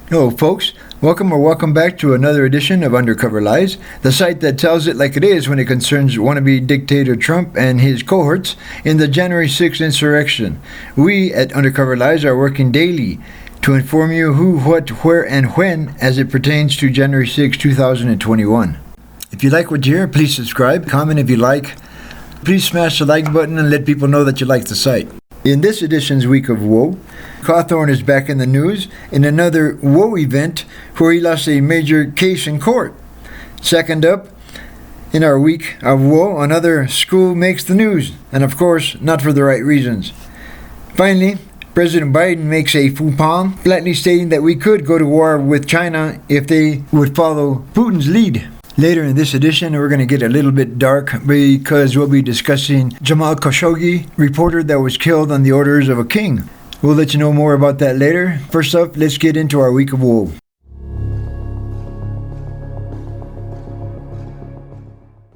Hello, folks. Welcome back to another edition of Undercover Lies, the site that tells it like it is when it concerns wannabe dictator Trump and his cohorts in the January 6th insurrection. We at Undercover Lies are working daily to inform you who, what, where, and when as it pertains to January 6, 2021. If you like what you hear, please subscribe, comment if you like. Please smash the like button and let people know that you like the site. In this edition's Week of Woe, Cawthorn is back in the news in another woe event where he lost a major case in court. Second up, in our Week of Woe, another school makes the news, and of course, not for the right reasons. Finally, President Biden makes a faux pas, flatly stating that we could go to war with China if they would follow Putin's lead. Later in this edition, we're going to get a little bit dark because we'll be discussing Jamal Khashoggi, reporter that was killed on the orders of a king. We'll let you know more about that later. First up, let's get into our Week of Woe.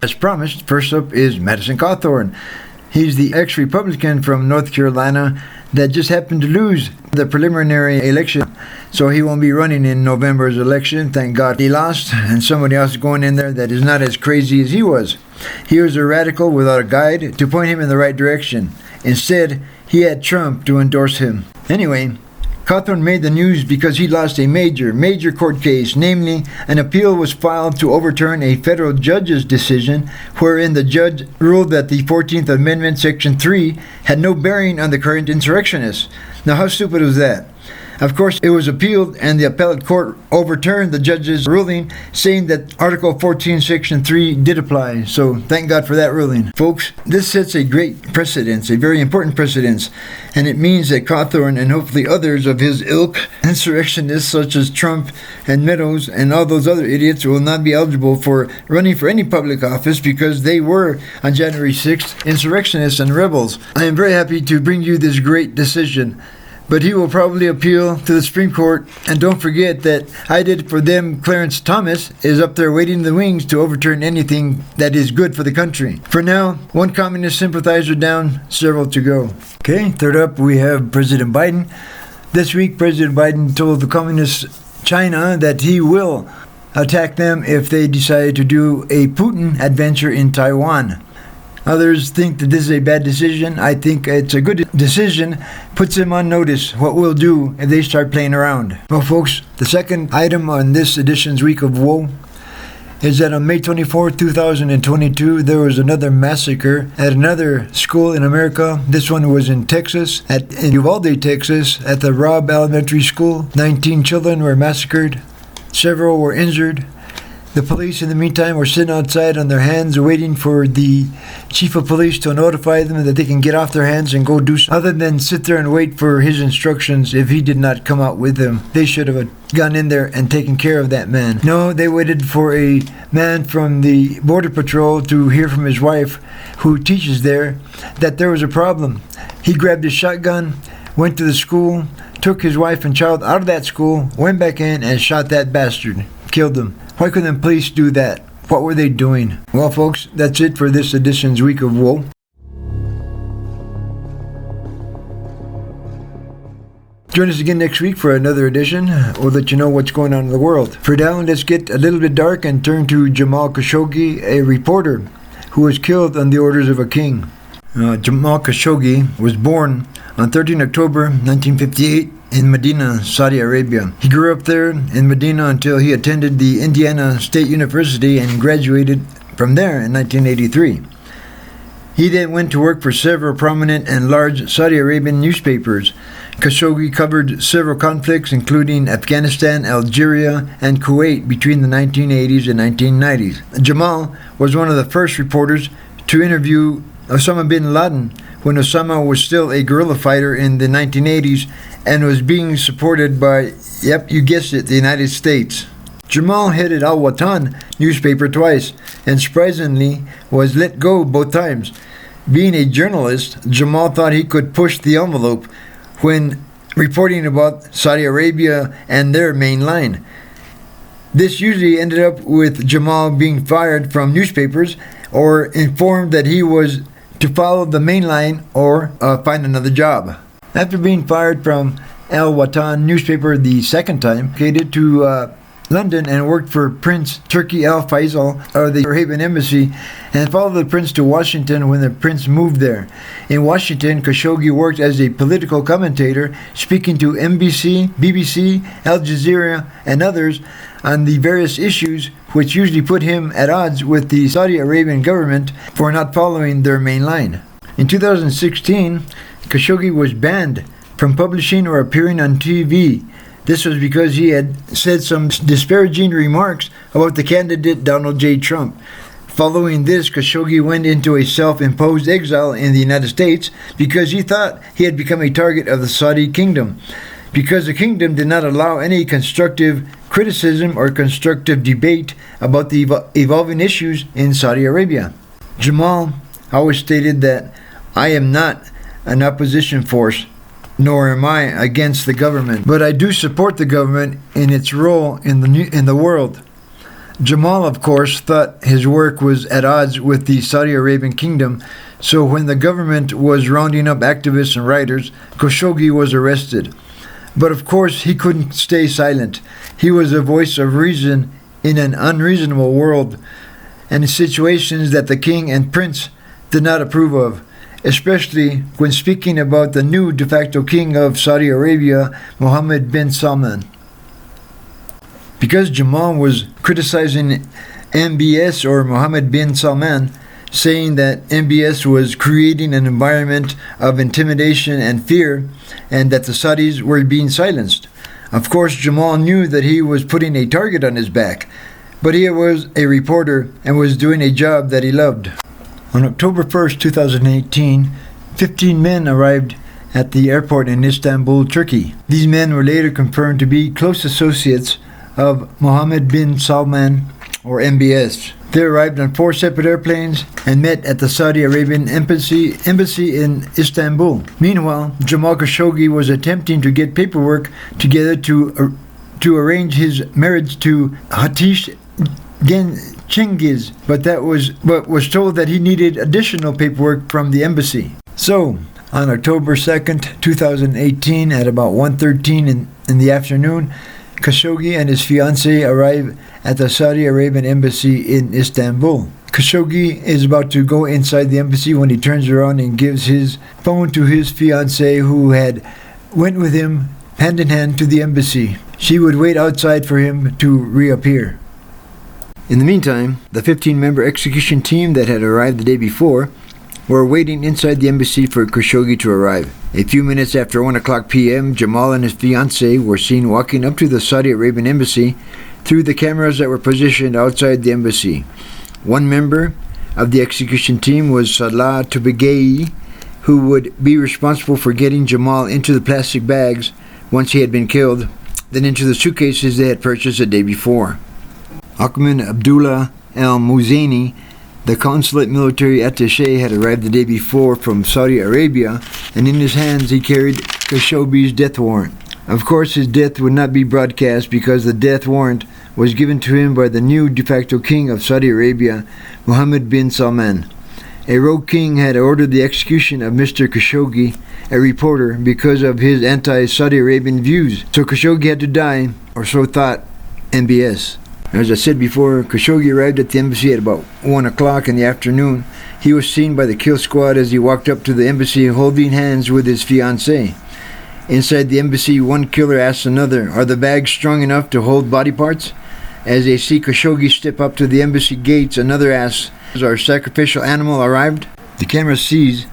As promised, first up is Madison Cawthorn. He's the ex-Republican from North Carolina that just happened to lose the preliminary election. So he won't be running in November's election. Thank God he lost, and somebody else is going in there that is not as crazy as he was. He was a radical without a guide to point him in the right direction. Instead, he had Trump to endorse him. Anyway, Cawthorn made the news because he lost a major court case, namely, an appeal was filed to overturn a federal judge's decision wherein the judge ruled that the 14th Amendment, Section 3, had no bearing on the current insurrectionists. Now, how stupid was that? Of course, it was appealed, and the appellate court overturned the judge's ruling, saying that Article 14, Section 3 did apply. So, thank God for that ruling. Folks, this sets a great precedence, a very important precedence, and it means that Cawthorn and hopefully others of his ilk, insurrectionists such as Trump and Meadows and all those other idiots, will not be eligible for running for any public office because they were, on January 6th, insurrectionists and rebels. I am very happy to bring you this great decision. But he will probably appeal to the Supreme Court. And don't forget that I did for them. Clarence Thomas is up there waiting in the wings to overturn anything that is good for the country. For now, one communist sympathizer down, several to go. Okay, third up we have President Biden. This week, President Biden told the communist China that he will attack them if they decide to do a Putin adventure in Taiwan. Others think that this is a bad decision. I think it's a good decision. Puts them on notice what we'll do if they start playing around. Well, folks, the second item on this edition's Week of Woe is that on May 24, 2022, there was another massacre at another school in America. This one was in Texas, in Uvalde, Texas, at the Robb Elementary School. 19 children were massacred. Several were injured. The police, in the meantime, were sitting outside on their hands waiting for the chief of police to notify them that they can get off their hands and go do something other than sit there and wait for his instructions if he did not come out with them. They should have gone in there and taken care of that man. No, they waited for a man from the Border Patrol to hear from his wife, who teaches there, that there was a problem. He grabbed his shotgun, went to the school, took his wife and child out of that school, went back in and shot that bastard. Killed him. Why couldn't the police do that? What were they doing? Well, folks, that's it for this edition's Week of Woe. Join us again next week for another edition. We'll let you know what's going on in the world. For now, let's get a little bit dark and turn to Jamal Khashoggi, a reporter who was killed on the orders of a king. Jamal Khashoggi was born on 13 October 1958 in Medina, Saudi Arabia. He grew up there in Medina until he attended the Indiana State University and graduated from there in 1983. He then went to work for several prominent and large Saudi Arabian newspapers. Khashoggi covered several conflicts, including Afghanistan, Algeria, and Kuwait between the 1980s and 1990s. Jamal was one of the first reporters to interview Osama bin Laden when Osama was still a guerrilla fighter in the 1980s and was being supported by, yep, you guessed it, the United States. Jamal headed Al Watan newspaper twice and surprisingly was let go both times. Being a journalist, Jamal thought he could push the envelope when reporting about Saudi Arabia and their main line. This usually ended up with Jamal being fired from newspapers or informed that he was to follow the main line or find another job. After being fired from Al Watan newspaper the second time, headed to London and worked for Prince Turki Al Faisal of the Arabian embassy, and followed the prince to Washington when the prince moved there. In Washington, Khashoggi worked as a political commentator, speaking to NBC, BBC, Al Jazeera, and others on the various issues which usually put him at odds with the Saudi Arabian government for not following their main line. In 2016, Khashoggi was banned from publishing or appearing on TV. This was because he had said some disparaging remarks about the candidate Donald J. Trump. Following this, Khashoggi went into a self-imposed exile in the United States because he thought he had become a target of the Saudi kingdom, because the kingdom did not allow any constructive criticism or constructive debate about the evolving issues in Saudi Arabia. Jamal always stated that I am not an opposition force, nor am I against the government, but I do support the government in its role in the world. Jamal, of course, thought his work was at odds with the Saudi Arabian kingdom, so when the government was rounding up activists and writers, Khashoggi was arrested. But of course, he couldn't stay silent. He was a voice of reason in an unreasonable world, and in situations that the king and prince did not approve of, especially when speaking about the new de facto king of Saudi Arabia, Mohammed bin Salman. Because Jamal was criticizing MBS, or Mohammed bin Salman, saying that MBS was creating an environment of intimidation and fear, and that the Saudis were being silenced. Of course, Jamal knew that he was putting a target on his back, but he was a reporter and was doing a job that he loved. On October 1st, 2018, 15 men arrived at the airport in Istanbul, Turkey. These men were later confirmed to be close associates of Mohammed bin Salman, or MBS. They arrived on 4 separate airplanes and met at the Saudi Arabian embassy in Istanbul. Meanwhile, Jamal Khashoggi was attempting to get paperwork together to arrange his marriage to Hatice Chingiz, but was told that he needed additional paperwork from the embassy. So, on October 2nd, 2018, at about 1:13 in the afternoon, Khashoggi and his fiancée arrive at the Saudi Arabian embassy in Istanbul. Khashoggi is about to go inside the embassy when he turns around and gives his phone to his fiancée, who had went with him hand in hand to the embassy. She would wait outside for him to reappear. In the meantime, the 15-member execution team that had arrived the day before were waiting inside the embassy for Khashoggi to arrive. A few minutes after 1 o'clock p.m., Jamal and his fiancée were seen walking up to the Saudi Arabian embassy through the cameras that were positioned outside the embassy. One member of the execution team was Salah Tubegei, who would be responsible for getting Jamal into the plastic bags once he had been killed, then into the suitcases they had purchased the day before. Ahmed Abdullah al-Muzaini, the consulate military attaché, had arrived the day before from Saudi Arabia, and in his hands he carried Khashoggi's death warrant. Of course, his death would not be broadcast because the death warrant was given to him by the new de facto king of Saudi Arabia, Mohammed bin Salman. A rogue king had ordered the execution of Mr. Khashoggi, a reporter, because of his anti-Saudi Arabian views. So Khashoggi had to die, or so thought MBS. As I said before, Khashoggi arrived at the embassy at about 1 o'clock in the afternoon. He was seen by the kill squad as he walked up to the embassy holding hands with his fiancée. Inside the embassy, one killer asked another, "Are the bags strong enough to hold body parts?" As they see Khashoggi step up to the embassy gates, another asks, "Has our sacrificial animal arrived?" The camera sees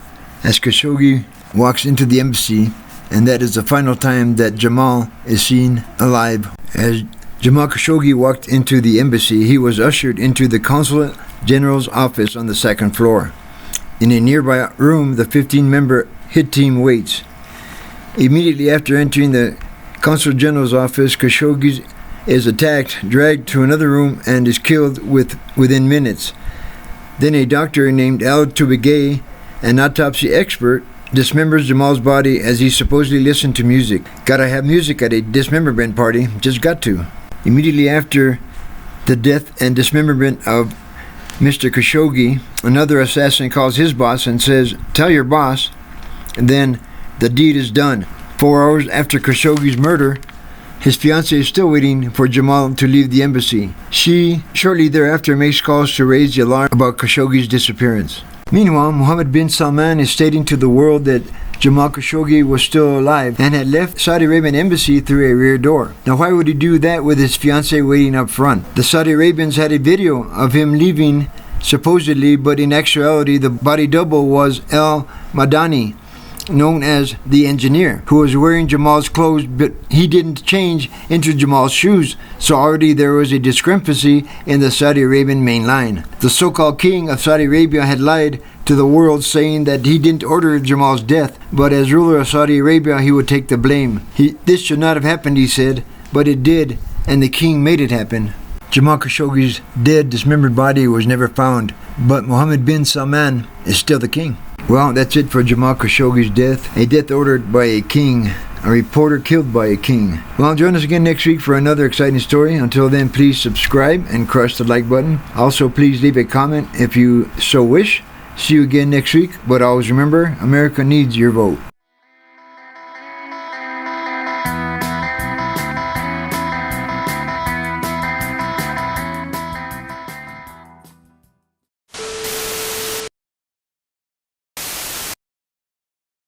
as Khashoggi walks into the embassy, and that is the final time that Jamal is seen alive. As Jamal Khashoggi walked into the embassy, he was ushered into the Consulate General's office on the second floor. In a nearby room, the 15-member hit team waits. Immediately after entering the Consul General's office, Khashoggi is attacked, dragged to another room, and is killed within minutes. Then a doctor named Al Tubegei, an autopsy expert, dismembers Jamal's body as he supposedly listened to music. Gotta have music at a dismemberment party, just got to. Immediately after the death and dismemberment of Mr. Khashoggi, another assassin calls his boss and says, "Tell your boss," and then the deed is done. 4 hours after Khashoggi's murder, his fiancée is still waiting for Jamal to leave the embassy. She, shortly thereafter, makes calls to raise the alarm about Khashoggi's disappearance. Meanwhile, Mohammed bin Salman is stating to the world that Jamal Khashoggi was still alive and had left Saudi Arabian embassy through a rear door. Now, why would he do that with his fiancée waiting up front? The Saudi Arabians had a video of him leaving, supposedly, but in actuality, the body double was El Madani, known as the engineer, who was wearing Jamal's clothes, but he didn't change into Jamal's shoes, so already there was a discrepancy in the Saudi Arabian main line. The so-called king of Saudi Arabia had lied to the world, saying that he didn't order Jamal's death, but as ruler of Saudi Arabia he would take the blame. This should not have happened, he said, but it did, and the king made it happen. Jamal Khashoggi's dead, dismembered body was never found, but Mohammed bin Salman is still the king. Well, that's it for Jamal Khashoggi's death. A death ordered by a king. A reporter killed by a king. Well, join us again next week for another exciting story. Until then, please subscribe and crush the like button. Also, please leave a comment if you so wish. See you again next week. But always remember, America needs your vote.